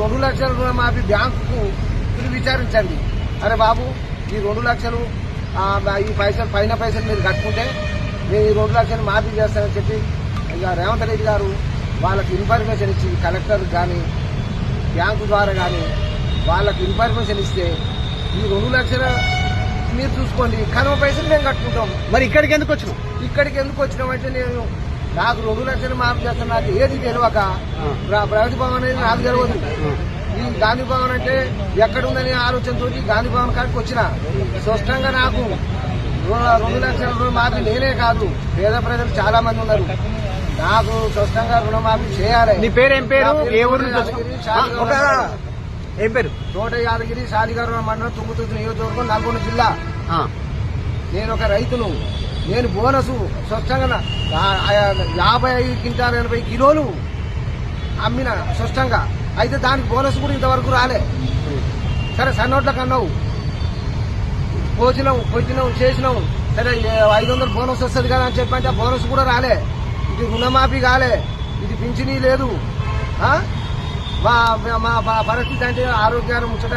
2 లక్షల రుణమాఫీ బ్యాంకుకు విచారించండి. అరే బాబు, ఈ 2 లక్షలు ఈ పైసలు పైసలు మీరు కట్టుకుంటే నేను ఈ 2 లక్షలు మాఫీ చేస్తానని చెప్పి ఇక రేవంత్ రెడ్డి గారు వాళ్ళకి ఇన్ఫర్మేషన్ ఇచ్చి కలెక్టర్ కానీ బ్యాంకు ద్వారా కానీ వాళ్ళకి ఇన్ఫర్మేషన్ ఇస్తే ఈ 2 లక్షలు మీరు చూసుకోండి, కనుమ పైసలు మేము కట్టుకుంటాం. మరి ఇక్కడికి ఎందుకు వచ్చినాం? ఇక్కడికి ఎందుకు వచ్చినామంటే నేను నాకు 2 లక్షలు మాఫీ చేస్తాను. నాకు ఏది తెలియక ప్రగతి భవన్ అనేది నాకు తెలియదు. ఈ గాంధీ భవన్ అంటే ఎక్కడుందని ఆలోచనతో గాంధీ భవన్ కాడికి వచ్చిన. స్పష్టంగా నాకు 2 లక్షల రుణమాఫీ నేనే కాదు, పేద ప్రజలు చాలా మంది ఉన్నారు. నాకు స్పష్టంగా రుణమాఫీ చేయాలి. నీ పేరు ఏం పేరు? ఏ ఊరు? ఏం పేరు? తోట యాదగిరి, శాలిగారు మండలం, తుంగుతుర్తి నియోజకవర్గం, నల్గొండ జిల్లా. నేను ఒక రైతును. నేను బోనసు స్పష్టంగా 55 క్వింటాల్ 80 కిలోలు అమ్మిన స్పష్టంగా. అయితే దానికి బోనస్ కూడా ఇంతవరకు రాలే. సరే సన్నోట్లకు అన్నావు, పోచినావు చేసినావు, సరే 500 బోనస్ వస్తుంది కదా అని చెప్పంటే ఆ బోనస్ కూడా రాలే. ఇది రుణమాఫీ కాలే, ఇది పింఛనీ లేదు. మా పరిస్థితి అంటే ఆరోగ్యాన్ని ముచ్చట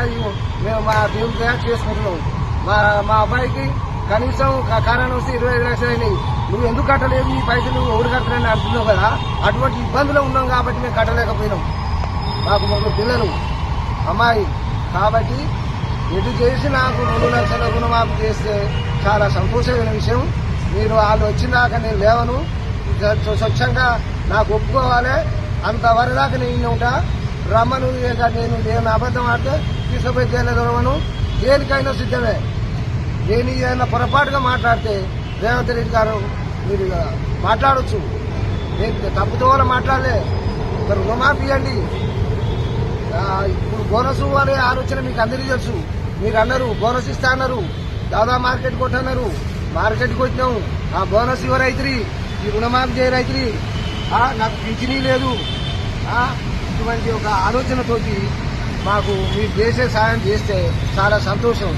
మేము మా దేవుడిగా చేసుకుంటున్నాం. మా అబ్బాయికి కనీసం కారణం వస్తే 25 లక్షలు అయినాయి. నువ్వు ఎందుకు కట్టలేదు ఈ పైసలు, నువ్వు ఎవరు కట్టలేని అంటున్నావు కదా. అటువంటి ఇబ్బందులు ఉన్నాం కాబట్టి మేము కట్టలేకపోయినాం. మాకు 3 పిల్లలు, అమ్మాయి. కాబట్టి ఎటు చేసి నాకు 2 లక్షల రుణమాఫీ చేస్తే చాలా సంతోషమైన విషయం. మీరు వాళ్ళు వచ్చినాక నేను లేవను, స్వచ్ఛంగా నాకు ఒప్పుకోవాలి. అంతవరకు దాకా నేను ఉంటా. రమ్మను, నేను అబద్ధం ఆడితే తీసుకుపోయి జైలు దేనికైనా సిద్ధమే. నేను ఏదైనా పొరపాటుగా మాట్లాడితే రేవంత్ రెడ్డి గారు మీరు మాట్లాడచ్చు. నేను తప్పుతో వల్ల మాట్లాడలే. మరి రుణమాఫీ ఇవ్వండి. ఇప్పుడు బోనస్ అనే ఆలోచన మీకు అందరికీ తెలుసు. మీరు అన్నారు బోనస్ ఇస్తా అన్నారు, దాదాపు మార్కెట్ కొట్టన్నారు. మార్కెట్కి వచ్చినాము, ఆ బోనస్ ఇవ్వ రైతురి, ఈ రుణమాఫీ చేయ రైతురి, నాకు పింఛనీ లేదు. ఇటువంటి ఒక ఆలోచనతోటి మాకు మీరు చేసే సాయం చేస్తే చాలా సంతోషం.